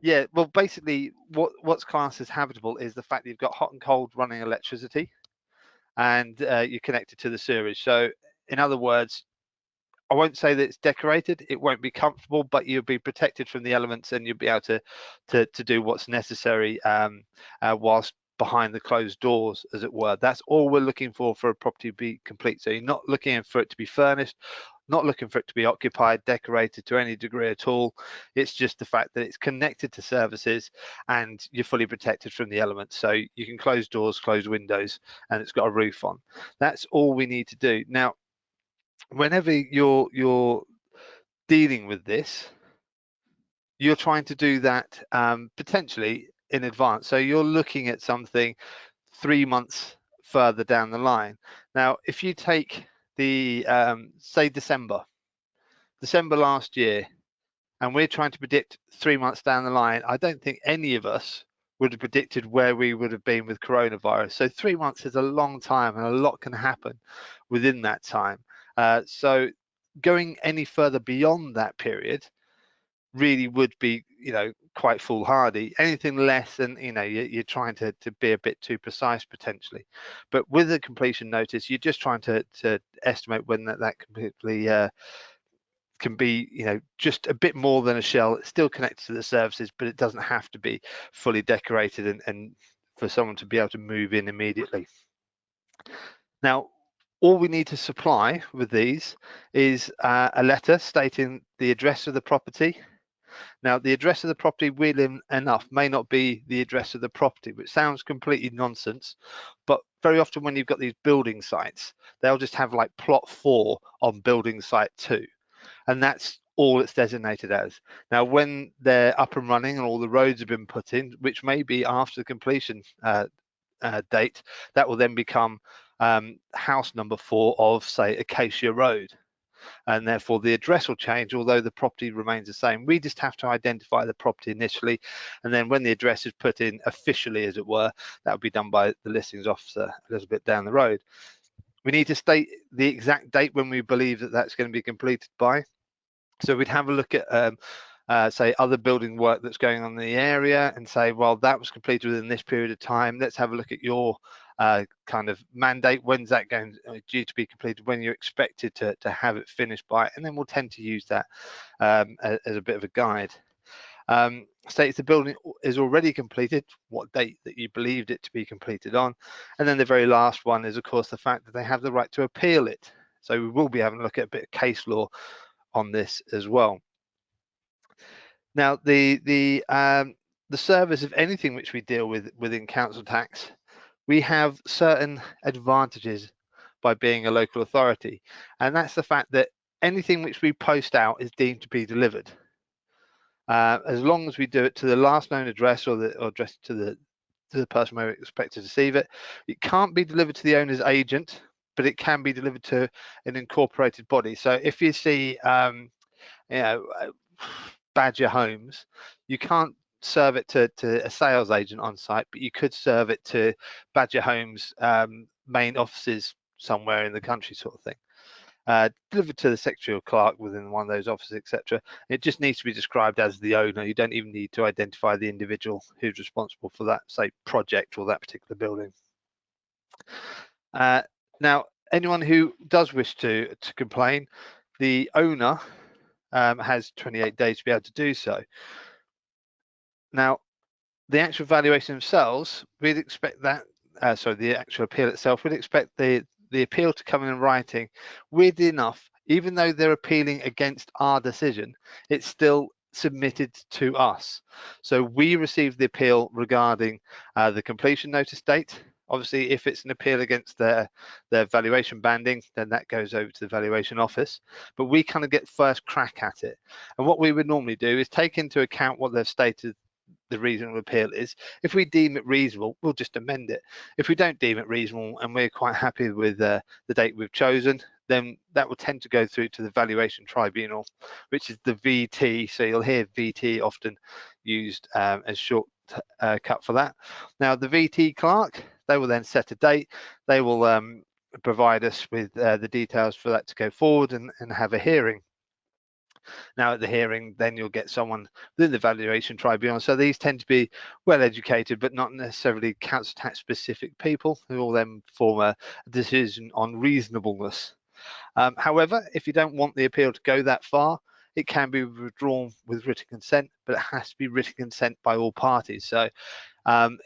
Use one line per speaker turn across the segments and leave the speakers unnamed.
Yeah, well, basically, what's classed as habitable is the fact that you've got hot and cold running electricity, and you're connected to the sewage. So, in other words, I won't say that it's decorated. It won't be comfortable, but you'll be protected from the elements, and you'll be able to do what's necessary whilst behind the closed doors, as it were. That's all we're looking for a property to be complete. So you're not looking for it to be furnished, not looking for it to be occupied, decorated to any degree at all. It's just the fact that it's connected to services and you're fully protected from the elements. So you can close doors, close windows, and it's got a roof on. That's all we need to do. Now, whenever you're dealing with this, you're trying to do that potentially in advance. So you're looking at something 3 months further down the line. Now, if you take the say December last year, and we're trying to predict 3 months down the line, I don't think any of us would have predicted where we would have been with coronavirus. So 3 months is a long time, and a lot can happen within that time. So going any further beyond that period really would be, quite foolhardy. Anything less than, you're trying to be a bit too precise potentially. But with a completion notice, you're just trying to estimate when that completely can be, just a bit more than a shell. It's still connected to the services, but it doesn't have to be fully decorated and for someone to be able to move in immediately. Now, all we need to supply with these is a letter stating the address of the property. Now, the address of the property, weirdly enough, may not be the address of the property, which sounds completely nonsense. But very often when you've got these building sites, they'll just have like plot 4 on building site 2. And that's all it's designated as. Now, when they're up and running and all the roads have been put in, which may be after the completion date, that will then become house number 4 of, say, Acacia Road. And therefore the address will change, although the property remains the same. We just have to identify the property initially, and then when the address is put in officially, as it were, that will be done by the listings officer a little bit down the road. We need to state the exact date when we believe that that's going to be completed by. So we'd have a look at say other building work that's going on in the area and say, well, that was completed within this period of time. Let's have a look at your kind of mandate. When's that going due to be completed? When you're expected to have it finished by? And then we'll tend to use that as a bit of a guide. States the building is already completed, what date that you believed it to be completed on. And then the very last one is, of course, the fact that they have the right to appeal it. So we will be having a look at a bit of case law on this as well. Now, the service of anything which we deal with within council tax, we have certain advantages by being a local authority, and that's the fact that anything which we post out is deemed to be delivered, as long as we do it to the last known address or address to the person where we expect to receive it. It can't be delivered to the owner's agent, but it can be delivered to an incorporated body. So if you see you know, Badger Homes, you can't serve it to a sales agent on site, but you could serve it to Badger Homes main offices somewhere in the country, sort of thing. Delivered to the secretary or clerk within one of those offices, etc. It just needs to be described as the owner. You don't even need to identify the individual who's responsible for that, say, project or that particular building. Now, anyone who does wish to complain, the owner has 28 days to be able to do so. Now, the actual valuation themselves, we'd expect that, the actual appeal itself, we'd expect the appeal to come in writing. Weirdly enough, even though they're appealing against our decision, it's still submitted to us. So we receive the appeal regarding the completion notice date. Obviously, if it's an appeal against their valuation banding, then that goes over to the valuation office. But we kind of get first crack at it. And what we would normally do is take into account what they've stated the reasonable appeal is. If we deem it reasonable, we'll just amend it. If we don't deem it reasonable and we're quite happy with the date we've chosen, then that will tend to go through to the valuation tribunal, which is the VT. So you'll hear VT often used as short cut for that. Now, the VT clerk, they will then set a date. They will provide us with the details for that to go forward and have a hearing. Now at the hearing, then you'll get someone within the valuation tribunal. So these tend to be well educated, but not necessarily council tax specific people who will then form a decision on reasonableness. However, if you don't want the appeal to go that far, it can be withdrawn with written consent, but it has to be written consent by all parties. So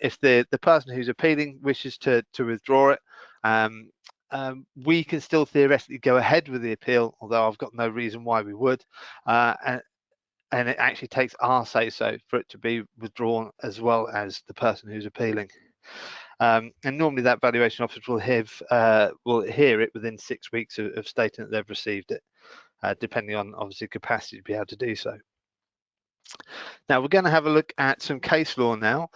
if the person who's appealing wishes to withdraw it, we can still theoretically go ahead with the appeal, although I've got no reason why we would. And it actually takes our say so for it to be withdrawn as well as the person who's appealing. And normally that valuation officer will hear it within 6 weeks of stating that they've received it, depending on obviously capacity to be able to do so. Now we're going to have a look at some case law now.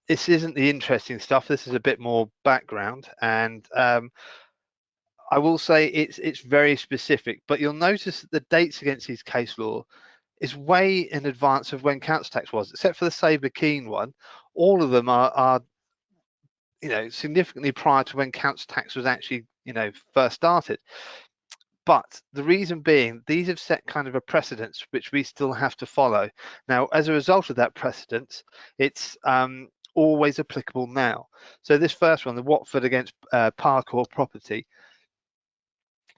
This isn't the interesting stuff. This is a bit more background, and I will say it's very specific. But you'll notice that the dates against these case law is way in advance of when council tax was, except for the Sabre-Keen one. All of them are significantly prior to when council tax was actually first started. But the reason being, these have set kind of a precedence which we still have to follow. Now, as a result of that precedence, it's always applicable now. So this first one, the Watford against Parkour property,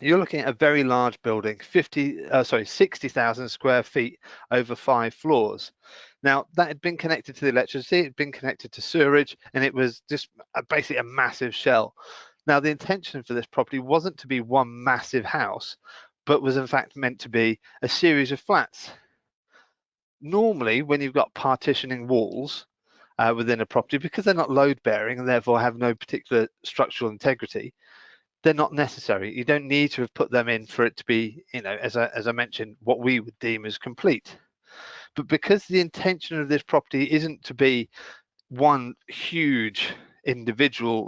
you're looking at a very large building, 60,000 square feet over 5 floors. Now, that had been connected to the electricity, it had been connected to sewerage, and it was just basically a massive shell. Now, the intention for this property wasn't to be one massive house, but was in fact meant to be a series of flats. Normally, when you've got partitioning walls within a property, because they're not load bearing and therefore have no particular structural integrity, they're not necessary. You don't need to have put them in for it to be, as I mentioned, what we would deem as complete. But because the intention of this property isn't to be one huge individual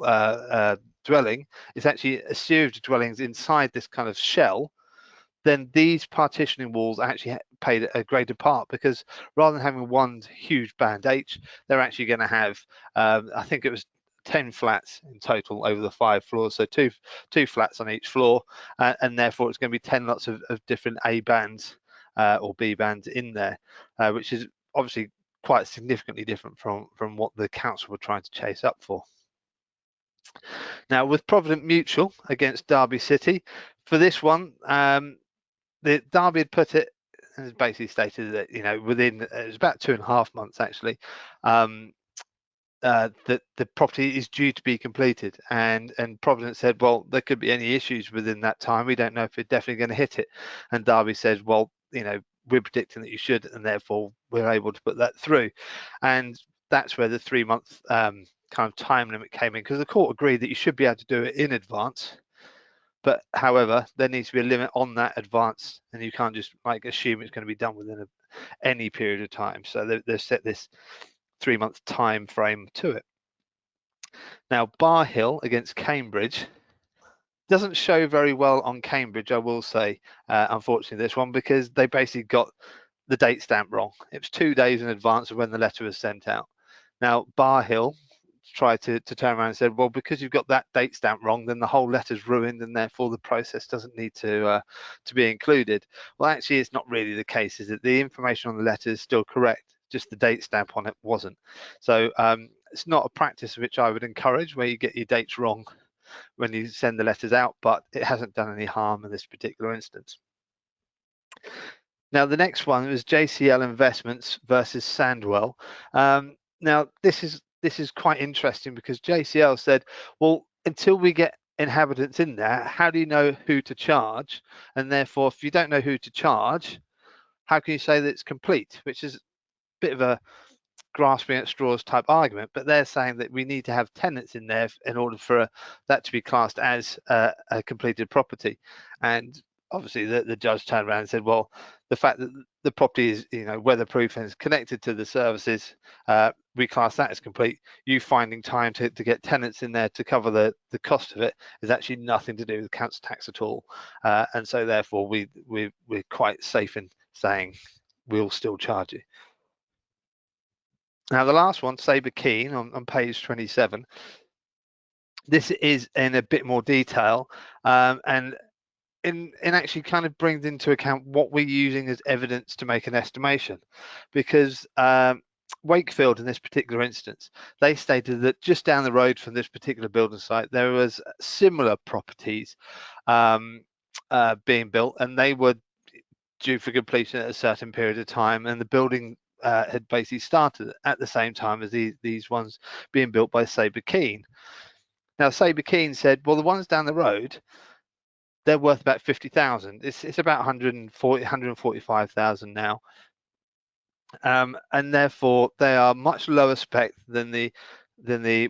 dwelling, it's actually a series of dwellings inside this kind of shell, then these partitioning walls actually played a greater part, because rather than having one huge band H, they're actually going to have, I think it was 10 flats in total over the 5 floors, so two flats on each floor, and therefore it's going to be 10 lots of different A bands or B bands in there, which is obviously quite significantly different from what the council were trying to chase up for. Now, with Provident Mutual against Derby City, for this one, the Derby had put it, and basically stated that within it was about 2.5 months actually, that the property is due to be completed, and Providence said, well, there could be any issues within that time. We don't know if we're definitely going to hit it. And Derby says, well, we're predicting that you should, and therefore we're able to put that through. And that's where the 3-month kind of time limit came in, because the court agreed that you should be able to do it in advance. But however, there needs to be a limit on that advance, and you can't just assume it's going to be done within any period of time. So they've set this 3-month time frame to it. Now, Bar Hill against Cambridge doesn't show very well on Cambridge, I will say, unfortunately, this one, because they basically got the date stamp wrong. It was 2 days in advance of when the letter was sent out. Now, Bar Hill tried to turn around and said, well, because you've got that date stamp wrong, then the whole letter's ruined, and therefore the process doesn't need to be included. Well, actually, it's not really the case, is it? The information on the letter is still correct, just the date stamp on it wasn't. So it's not a practice which I would encourage, where you get your dates wrong when you send the letters out, but it hasn't done any harm in this particular instance. Now, the next one was JCL Investments versus Sandwell. Now, this is quite interesting, because JCL said, well, until we get inhabitants in there, how do you know who to charge? And therefore, if you don't know who to charge, how can you say that it's complete? Which is a bit of a grasping at straws type argument, but they're saying that we need to have tenants in there in order for that to be classed as a completed property. And obviously the judge turned around and said, well, the fact that the property is weatherproof and is connected to the services, we class that as complete. You finding time to get tenants in there to cover the cost of it is actually nothing to do with council tax at all, and so therefore we're quite safe in saying we'll still charge you. Now, the last one, Sabre-Keen, on page 27, this is in a bit more detail, and actually kind of brings into account what we're using as evidence to make an estimation, because Wakefield, in this particular instance, they stated that just down the road from this particular building site there was similar properties being built, and they were due for completion at a certain period of time, and the building had basically started at the same time as these ones being built by Sabre Keen. Now Sabre Keen said, well, the ones down the road, they're worth about 50,000. It's about 145,000 now, and therefore they are much lower spec than the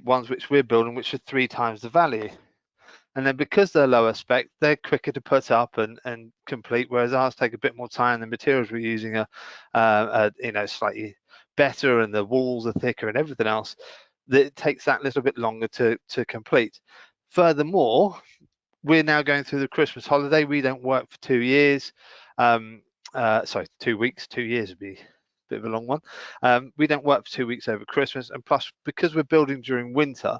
ones which we're building, which are 3 times the value. And then because they're lower spec, they're quicker to put up and complete, whereas ours take a bit more time. The materials we're using are slightly better, and the walls are thicker and everything else. That it takes that little bit longer to complete. Furthermore, we're now going through the Christmas holiday. We don't work for 2 years. Sorry, 2 weeks. 2 years would be a bit of a long one. We don't work for 2 weeks over Christmas, and plus, because we're building during winter,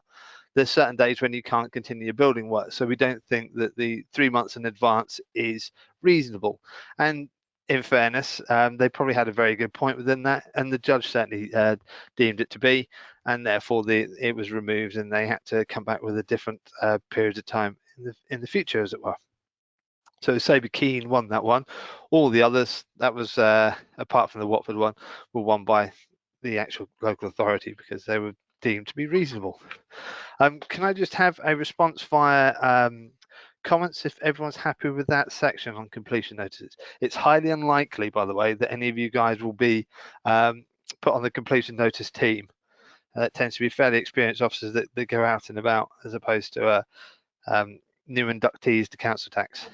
there's certain days when you can't continue your building work. So we don't think that the 3 months in advance is reasonable. And in fairness, they probably had a very good point within that, and the judge certainly deemed it to be, and therefore it was removed, and they had to come back with a different period of time in the future, as it were. So Sabre Keen won that one. All the others, that was apart from the Watford one, were won by the actual local authority because they were deemed to be reasonable. Can I just have a response via comments if everyone's happy with that section on completion notices? It's highly unlikely, by the way, that any of you guys will be put on the completion notice team. That tends to be fairly experienced officers that go out and about, as opposed to new inductees to council tax.